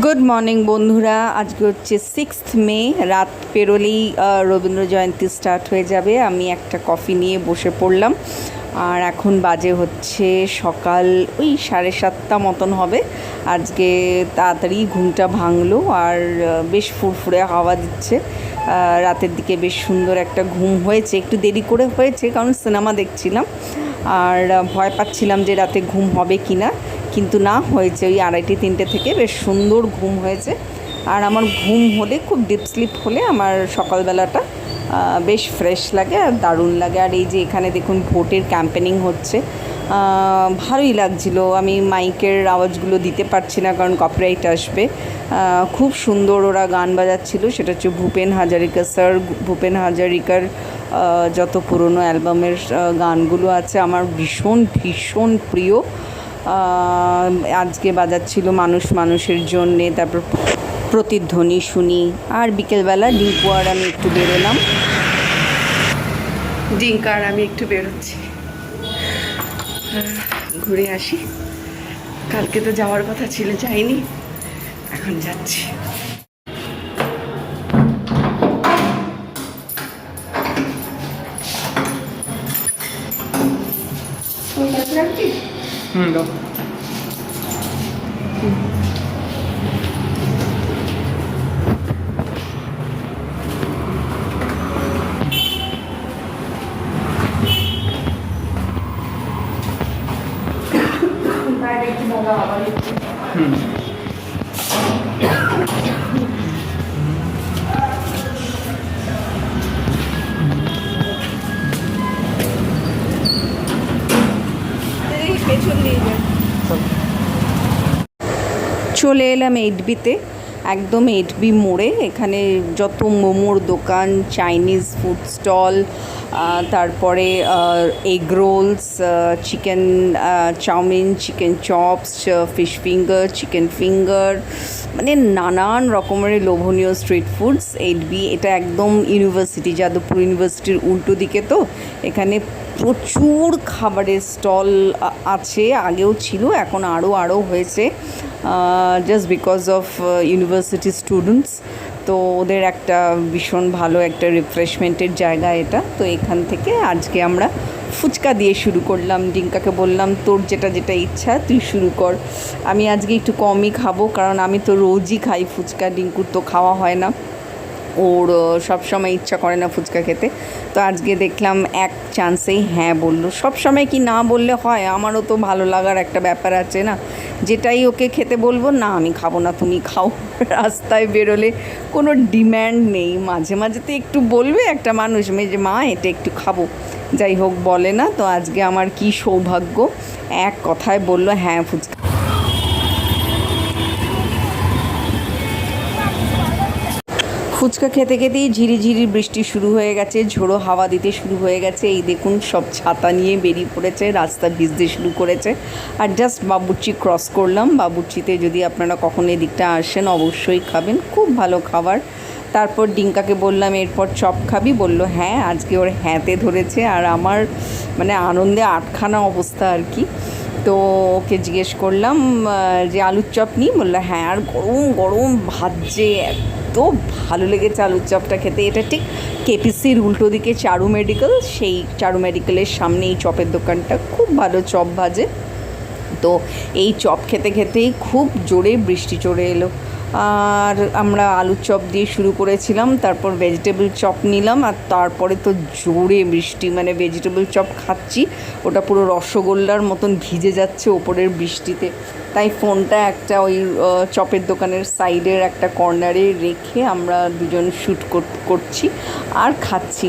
Good morning বন্ধুরা, আজকে হচ্ছে 6th মে। রাত পেরোলেই রবীন্দ্র জয়ন্তী স্টার্ট হয়ে যাবে। আমি একটা কফি নিয়ে বসে পড়লাম আর এখন বাজে হচ্ছে সকাল ওই 7:30 মতন হবে। আজকে তাড়াতাড়ি ঘুমটা ভাঙলো আর বেশ ফুরফুরে হাওয়া দিচ্ছে। রাতের দিকে বেশ সুন্দর একটা ঘুম হয়েছে, একটু দেরি করে হয়েছে কারণ সিনেমা দেখছিলাম আর ভয় পাচ্ছিলাম যে রাতে ঘুম হবে কি না, কিন্তু না, হয়েছে। ওই 2:30-3টে থেকে বেশ সুন্দর ঘুম হয়েছে। আর আমার ঘুম হলে, খুব ডিপ স্লিপ হলে আমার সকালবেলাটা বেশ ফ্রেশ লাগে আর দারুণ লাগে। আর এই যে এখানে দেখুন ভোটের ক্যাম্পেনিং হচ্ছে, ভালোই লাগছিল। আমি মাইকের আওয়াজগুলো দিতে পারছি না কারণ কপিরাইট আসবে। খুব সুন্দর ওরা গান বাজাচ্ছিল, সেটা হচ্ছে ভূপেন হাজারিকা স্যার। ভূপেন হাজারিকার যত পুরনো অ্যালবামের গানগুলো আছে আমার ভীষণ ভীষণ প্রিয়। আজকে বাজাচ্ছিল মানুষ মানুষের জন্যে, তারপর প্রতিধ্বনি শুনি। আর বিকেলবেলা ডিঙ্কু আর আমি একটু বেরোলাম, ডিঙ্কা আর আমি একটু বেরোচ্ছি, ঘুরে আসি। কালকে তো যাওয়ার কথা ছিল, যাইনি, এখন যাচ্ছি। চলে এলাম 8Bতে, একদম 8B মোড়ে। এখানে যত মোমোর দোকান, চাইনিজ ফুড স্টল, তারপরে egg rolls, chicken chowmein, chicken chops, fish finger, chicken finger, মানে নানান রকমের লোভনীয় স্ট্রিট ফুডস। 8B এটা একদম ইউনিভার্সিটি, যাদবপুর ইউনিভার্সিটির উল্টো দিকে। তো এখানে প্রচুর খাবারের স্টল আছে, আগেও ছিল, এখন আরও হয়েছে, just because of university students. তো ওদের একটা ভীষণ ভালো একটা রিফ্রেশমেন্টের জায়গা এটা। তো এখান থেকে আজকে আমরা ফুচকা দিয়ে শুরু করলাম। ডিঙ্কাকে বললাম তোর যেটা যেটা ইচ্ছা তুই শুরু কর, আমি আজকে একটু কমই খাবো কারণ আমি তো রোজই খাই ফুচকা, ডিঙ্কুর তো খাওয়া হয় না, ওর সবসময় ইচ্ছা করে না ফুচকা খেতে। তো আজকে দেখলাম এক চান্সেই হ্যাঁ বললো। সবসময় কি না বললে হয়? আমারও তো ভালো লাগার একটা ব্যাপার আছে না, যেটাই ওকে খেতে বলবো, না আমি খাবো না তুমি খাও। রাস্তায় বেরোলে কোনো ডিম্যান্ড নেই, মাঝে মাঝে তো একটু বলবে একটা মানুষ যে মা এটা একটু খাবো, যাই হোক বলে না। তো আজকে আমার কি সৌভাগ্য, এক কথায় বললো হ্যাঁ ফুচকা। ফুচকা খেতে খেতেই ঝিরিঝিরি বৃষ্টি শুরু হয়ে গেছে, ঝোড়ো হাওয়া দিতে শুরু হয়ে গেছে। এই দেখুন সব ছাতা নিয়ে বেরিয়ে পড়েছে, রাস্তা ভিজতে শুরু করেছে। আর জাস্ট বাবুর্চি ক্রস করলাম। বাবুর্চিতে যদি আপনারা কখনো এদিকটা আসেন অবশ্যই খাবেন, খুব ভালো খাবার। তারপর ডিঙ্কাকে বললাম এরপর চপ খাবি, বললো হ্যাঁ। আজকে ওর হ্যাঁতে ধরেছে আর আমার মানে আনন্দে আটখানা অবস্থা আর কি। তো ওকে জিজ্ঞেস করলাম যে আলুর চপ নিই, বললো হ্যাঁ। আর গরম গরম ভাজছে, এত ভালো লেগেছে আলুর চপটা খেতে। এটা ঠিক কেপিসির উল্টো দিকে চারু মেডিকেল, সেই চারু মেডিকেলের সামনে এই চপের দোকানটা, খুব ভালো চপ ভাজে। তো এই চপ খেতে খেতেই খুব জোরে বৃষ্টি চলে এলো আর আমরা আলুর চপ দিয়ে শুরু করেছিলাম, তারপর ভেজিটেবল চপ নিলাম আর তারপরে তো জোরে বৃষ্টি, মানে ভেজিটেবল চপ খাচ্ছি ওটা পুরো রসগোল্লার মতন ভিজে যাচ্ছে ওপরের বৃষ্টিতে। তাই ফোনটা একটা ওই চপের দোকানের সাইডের একটা কর্নারে রেখে আমরা দুজন শ্যুট করছি আর খাচ্ছি।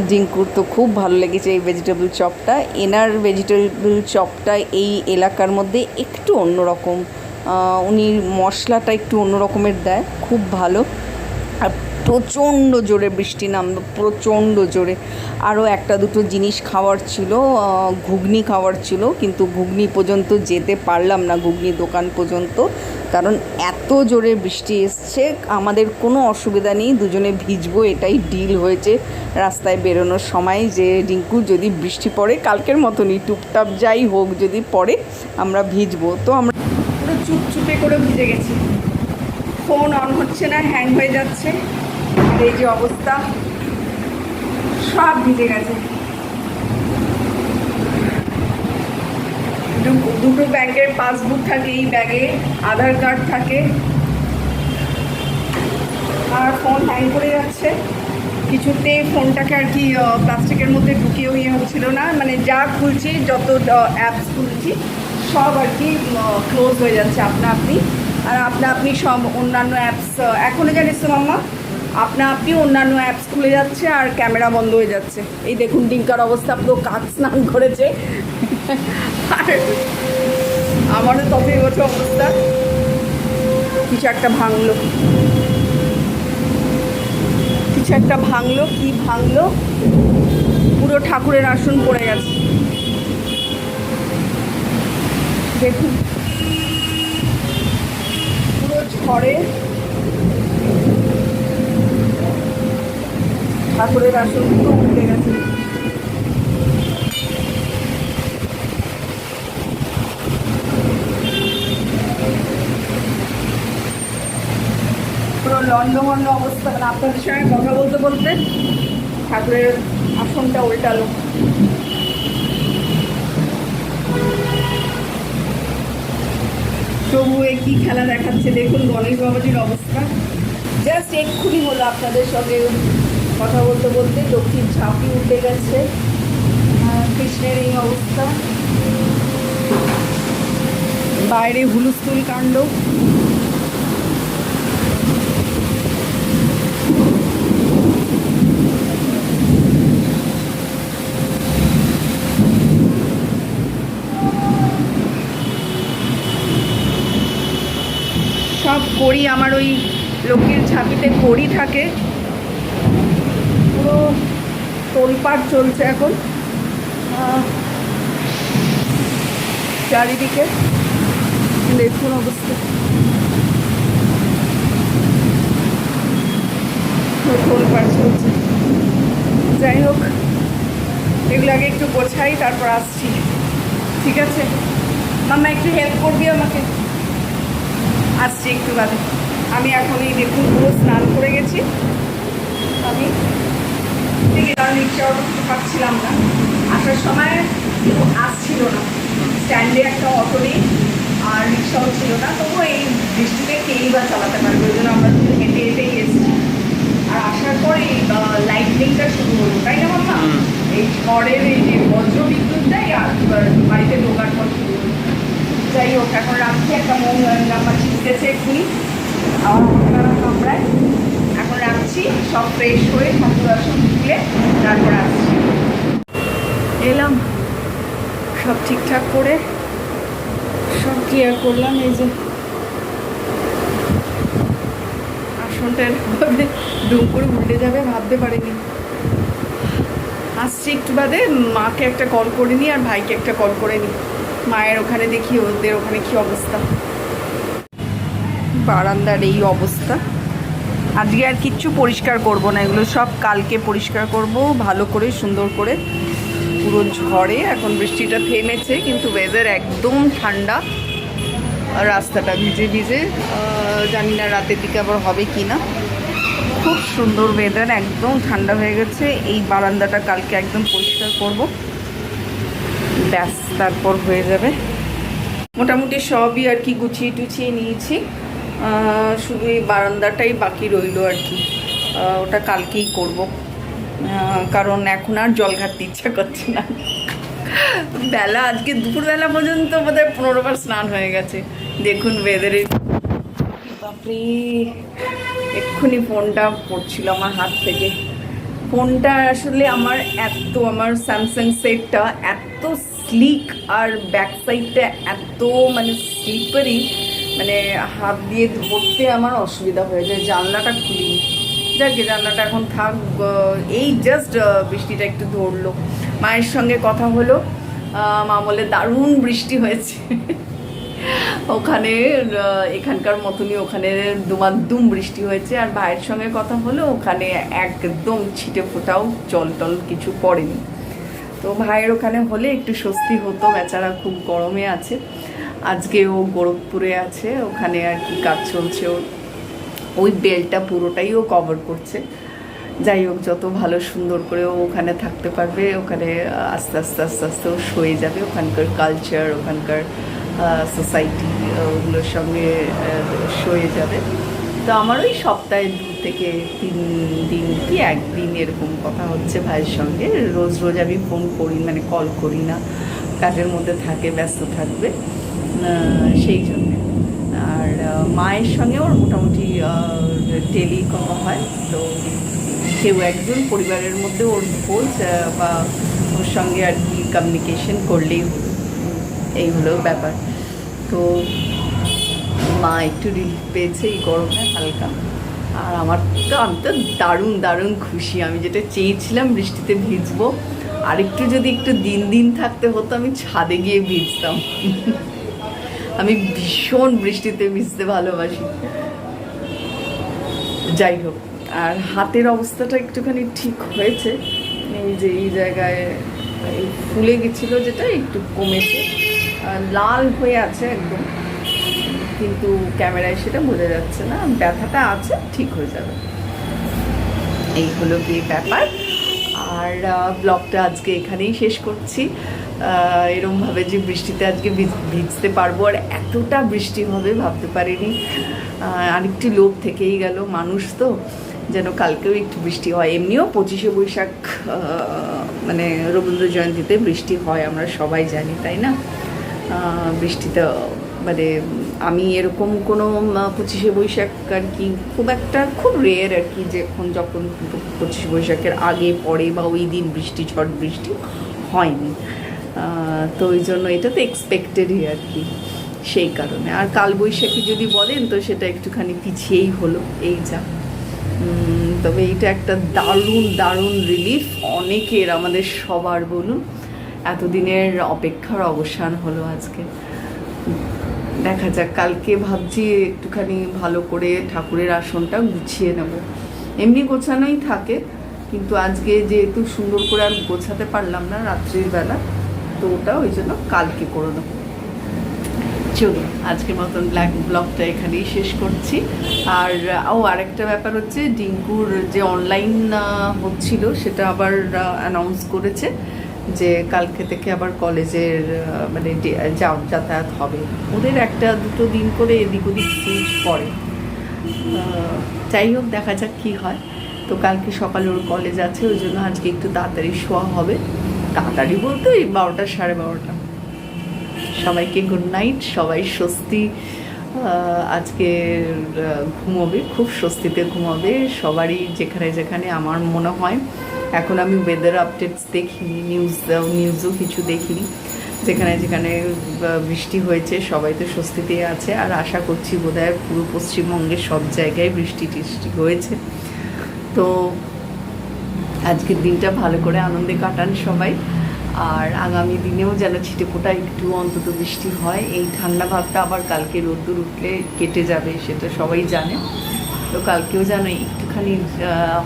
ডিঙ্কুর তো খুব ভালো লেগেছে এই ভেজিটেবল চপটা। এনার ভেজিটেবল চপটা এই এলাকার মধ্যে একটু অন্যরকম, উনি মশলাটা একটু অন্য রকমের দেয়, খুব ভালো। আর প্রচণ্ড জোরে বৃষ্টি নামলো, প্রচণ্ড জোরে। আরও একটা দুটো জিনিস খাওয়ার ছিল, ঘুগনি খাওয়ার ছিল, কিন্তু ঘুগনি পর্যন্ত যেতে পারলাম না, ঘুগনি দোকান পর্যন্ত, কারণ এত জোরে বৃষ্টি এসছে। আমাদের কোনো অসুবিধা নেই, দুজনে ভিজবো এটাই ডিল হয়েছে রাস্তায় বেরোনোর সময়, যে রিঙ্কু যদি বৃষ্টি পড়ে কালকের মতনই টুপটাপ যাই হোক যদি পড়ে আমরা ভিজবো। তো আমরা পুরো চুপচুপে করে ভিজে গেছি। ফোন অন হচ্ছে না, হ্যাং হয়ে যাচ্ছে। আর এই যে অবস্থা, সব ভিজে গেছে। দুটো ব্যাংকের পাসবুক থাকে এই ব্যাগে, আধার কার্ড থাকে, আর ফোন হ্যাং করে যাচ্ছে। কিছুতে ফোনটাকে আর কি প্লাস্টিকের মধ্যে ঢুকিয়েও ইয়ে হচ্ছিল না, মানে যা খুলছি, যত অ্যাপস খুলছি সব আর কি ক্লোজ হয়ে যাচ্ছে আপনা আপনি। আর আপনা আপনি সব অন্যান্য অ্যাপস, এখনও জানিস তো মাম্মা, আপনা আপনি অন্যান্য অ্যাপস খুলে যাচ্ছে আর ক্যামেরা বন্ধ হয়ে যাচ্ছে। এই দেখুন ডিঙ্কার অবস্থা, পুরো কাক স্নান করেছে। আর আমারও ততই হচ্ছে অবস্থা। কিছু একটা ভাঙলো, কিছু একটা ভাঙলো, কি ভাঙলো? পুরো ঠাকুরের আসন পড়ে গেছে দেখুন, পুরো ঝড়ে ঠাকুরের আসন পুরো উঠে গেছে। পুরো লন্ডভন্ড অবস্থা। মানে আপনাদের সঙ্গে কথা বলতে বলতে ঠাকুরের আসনটা উল্টালো। তবু কি খেলা দেখাচ্ছে দেখুন গণেশ বাবাজির অবস্থা। জাস্ট এক্ষুনি হলো আপনাদের সঙ্গে কথা বলতে বলতে লক্ষ্মীর ঝাঁপি উঠে গেছে, কৃষ্ণের এই অবস্থা, বাইরে হুলস্থুল কাণ্ড। সব করি আমার ওই লক্ষ্মীর ঝাঁপিতে করি থাকে, পুরো তোলপাড় চলছে এখন চারিদিকে। দেখুন অবস্থা, তোলপাড় চলছে। যাই হোক, এগুলো আগে একটু গোছাই, তারপর আসছি, ঠিক আছে? মাম্মা একটু হেল্প করবি আমাকে? আসছি একটু বাদে। আমি এখন এই দেখুন পুরো স্নান করে গেছি। আমি রিক্সাও পাচ্ছিলাম না, আসার সময় আসছিল না, স্ট্যান্ডে একটা অটো নেই আর রিক্সাও ছিল না। তবুও এই বৃষ্টিতে কেই বা চালাতে পারবে, ওই জন্য আমরা হেঁটে হেঁটেই এসেছি। আর আসার পর এই লাইটনিংটা শুরু হলো, তাই না মাম্মা? এই ঝড়ের এই যে বজ্র বিদ্যুৎটাই আর বাড়িতে ঢোকার পর শুরু হলো। যাই হোক, এখন রাখছি, একটা জামা ছিটকেছে এক্ষুনি আমার কামড়ায়। এখন রাখছি, সব ফ্রেশ হয়ে ঠাকুর আসন তুলে তারপর আসছি। এলাম, সব ঠিকঠাক করে সব ক্লিয়ার করলাম। এই যে আসনটা এরকমভাবে দুম করে উল্টে যাবে ভাবতে পারিনি। আসছি একটু বাদে, মাকে একটা কল করে নিই আর ভাইকে একটা কল করে নিই। মায়ের ওখানে দেখি ওদের ওখানে কী অবস্থা। বারান্দার এই অবস্থা। আজকে আর কিচ্ছু পরিষ্কার করব না, এগুলো সব কালকে পরিষ্কার করব ভালো করে, সুন্দর করে। পুরো ঝড়ে এখন বৃষ্টিটা থেমেছে, কিন্তু ওয়েদার একদম ঠান্ডা, রাস্তাটা ভিজে ভিজে। জানি না রাতের দিকে আবার হবে কি না। খুব সুন্দর ওয়েদার, একদম ঠান্ডা হয়ে গেছে। এই বারান্দাটা কালকে একদম পরিষ্কার করব, ব্যাস তারপর হয়ে যাবে। মোটামুটি সবই আর কি গুছিয়ে টুছিয়ে নিয়েছি, শুধু এই বারান্দাটাই বাকি রইলো আর কি। ওটা কালকেই করব, কারণ এখন আর জল ঘাটতে ইচ্ছা করছে না। বেলা আজকে দুপুরবেলা পর্যন্ত বোধহয় 15 বার স্নান হয়ে গেছে। দেখুন ওয়েদারে, বাপরে! এক্ষুনি ফোনটা পড়ছিল আমার হাত থেকে। ফোনটা আসলে আমার আমার স্যামসাং সেটটা এত স্লিক, আর ব্যাক সাইডটা এত মানে স্লিপারি, মানে হাত দিয়ে ধরতে আমার অসুবিধা হয়ে যায়। জানলাটা খুলিনি, যাকে জানলাটা এখন থাক। এই জাস্ট বৃষ্টিটা একটু ধরলো, মায়ের সঙ্গে কথা হলো। মা বলে দারুণ বৃষ্টি হয়েছে ওখানে, এখানকার মতনই ওখানে দুমাদ্দুম বৃষ্টি হয়েছে। আর ভাইয়ের সঙ্গে কথা হলো, ওখানে একদম ছিটে ফোটাও জল টল কিছু পড়েনি। তো ভাইয়ের ওখানে হলে একটু স্বস্তি হতো, বেচারা খুব গরমে আছে। আজকে ও গোরখপুরে আছে, ওখানে আর কি কাজ চলছে ওর। ওই বেলটা পুরোটাই ও কভার করছে। যাই হোক, যত ভালো সুন্দর করে ও ওখানে থাকতে পারবে, ওখানে আস্তে আস্তে আস্তে আস্তে ও সয়ে যাবে। ওখানকার কালচার, ওখানকার সোসাইটি ওগুলোর সঙ্গে সয়ে যাবে। তো আমার ওই সপ্তাহে 2 থেকে 3 দিন কি 1 দিন এরকম কথা হচ্ছে ভাইয়ের সঙ্গে। রোজ রোজ আমি ফোন করি, মানে কল করি না, কাজের মধ্যে থাকে, ব্যস্ত থাকবে সেই জন্যে। আর মায়ের সঙ্গে ওর মোটামুটি ডেলি কথা হয়। তো কেউ একজন পরিবারের মধ্যে ওর খোঁজ বা ওর সঙ্গে আর কি কমিউনিকেশন করলেই হলো, এই হলো ব্যাপার। তো মা একটু রিলিফ পেয়েছে এই গরমে হালকা। আর আমি তো দারুণ দারুণ খুশি। আমি যেটা চেয়েছিলাম বৃষ্টিতে ভিজবো, আর একটু দিন দিন থাকতে হতো আমি ছাদে গিয়ে ভিজতাম। আমি ভীষণ বৃষ্টিতে ভিজতে ভালোবাসি। যাই হোক, আর হাতের অবস্থাটা একটুখানি ঠিক হয়েছে। এই যে এই জায়গায় এই ফুলে গেছিলো, যেটা একটু কমেছে, লাল হয়ে আছে একদম, কিন্তু ক্যামেরায় সেটা বোঝা যাচ্ছে না। ব্যথাটা আছে, ঠিক হয়ে যাবে। এই হলো কি ব্যাপার। আর ব্লগটা আজকে এখানেই শেষ করছি। এরমভাবে যে বৃষ্টিতে আজকে ভিজতে পারবো আর এতটা বৃষ্টি হবে ভাবতে পারিনি। আরেকটি লোভ থেকেই গেল, মানুষ তো, যেন কালকেও একটু বৃষ্টি হয়। এমনিও 25শে বৈশাখ মানে রবীন্দ্র জয়ন্তীতে বৃষ্টি হয়, আমরা সবাই জানি, তাই না? বৃষ্টিতে মানে আমি এরকম কোনো 25শে বৈশাখ আর কি খুব রেয়ার আর কি, যখন 25শে বৈশাখের আগে পরে বা ওই দিন বৃষ্টি, ঝড় বৃষ্টি হয়নি। তো ওই জন্য এটা তো এক্সপেক্টেডই আর কি, সেই কারণে। আর কালবৈশাখী যদি বলেন তো সেটা একটুখানি পিছিয়েই হলো, এই যা। তবে এইটা একটা দারুণ দারুণ রিলিফ অনেকের, আমাদের সবার বলুন, এতদিনের অপেক্ষার অবসান হলো আজকে। দেখা যাক, কালকে ভাবছি একটুখানি ভালো করে ঠাকুরের আসনটা গুছিয়ে নেব। এমনি গোছানোই থাকে, কিন্তু আজকে যেহেতু সুন্দর করে আর গোছাতে পারলাম না রাত্রির বেলা, তো ওটা ওই জন্য কালকে করে নেব। চলুন, আজকের মতন ব্লগটা এখানেই শেষ করছি। আর আরেকটা ব্যাপার হচ্ছে, ডিঙ্কুর যে অনলাইন হচ্ছিল সেটা আবার অ্যানাউন্স করেছে যে কালকে থেকে আবার কলেজের মানে যাতায়াত হবে। ওদের 1-2 দিন করে এদিক ওদিক চেঞ্জ করে। যাই হোক, দেখা যাক কী হয়। তো কালকে সকালে ওর কলেজ আছে, ওই জন্য আজকে একটু তাড়াতাড়ি শোয়া হবে। তাড়াতাড়ি বলতে ওই 12টা 12:30। সবাইকে গুড নাইট, সবাই স্বস্তি আজকে ঘুমোবে, খুব স্বস্তিতে ঘুমাবে সবারই, যেখানে যেখানে। আমার মনে হয় এখন আমি ওয়েদার আপডেটস দেখিনি, নিউজও কিছু দেখিনি, যেখানে যেখানে বৃষ্টি হয়েছে সবাই তো স্বস্তিতে আছে। আর আশা করছি বোধহয় পুরো পশ্চিমবঙ্গের সব জায়গায় বৃষ্টি টিষ্টি হয়েছে। তো আজকের দিনটা ভালো করে আনন্দে কাটান সবাই। আর আগামী দিনেও যেন ছিটেফোঁটা একটু অন্তত বৃষ্টি হয়। এই ঠান্ডা ভাবটা আবার কালকে রোদ্দুর উঠলে কেটে যাবে, সেটা সবাই জানে। তো কালকেও যেন একটুখানি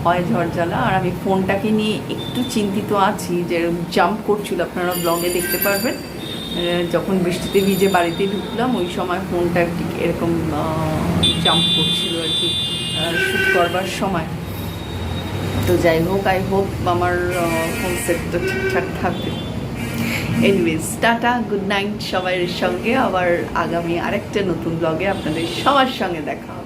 হয় ঝড়-ঝালা। আর আমি ফোনটাকে নিয়ে একটু চিন্তিত আছি, যে জাম্প করছিল, আপনারা ব্লগে দেখতে পারবেন। যখন বৃষ্টিতে ভিজে বাড়িতে ঢুকলাম ওই সময় ফোনটা এরকম জাম্প করছিল আর কি, শ্যুট করবার সময়। তো যাই হোক, আই হোপ আমার ফোন সেটটা ঠিকঠাক থাকবে। এনিওয়েজ, টাটা, গুড নাইট সবাইয়ের সঙ্গে। আবার আগামী আরেকটা নতুন ব্লগে আপনাদের সবার সঙ্গে দেখা হবে।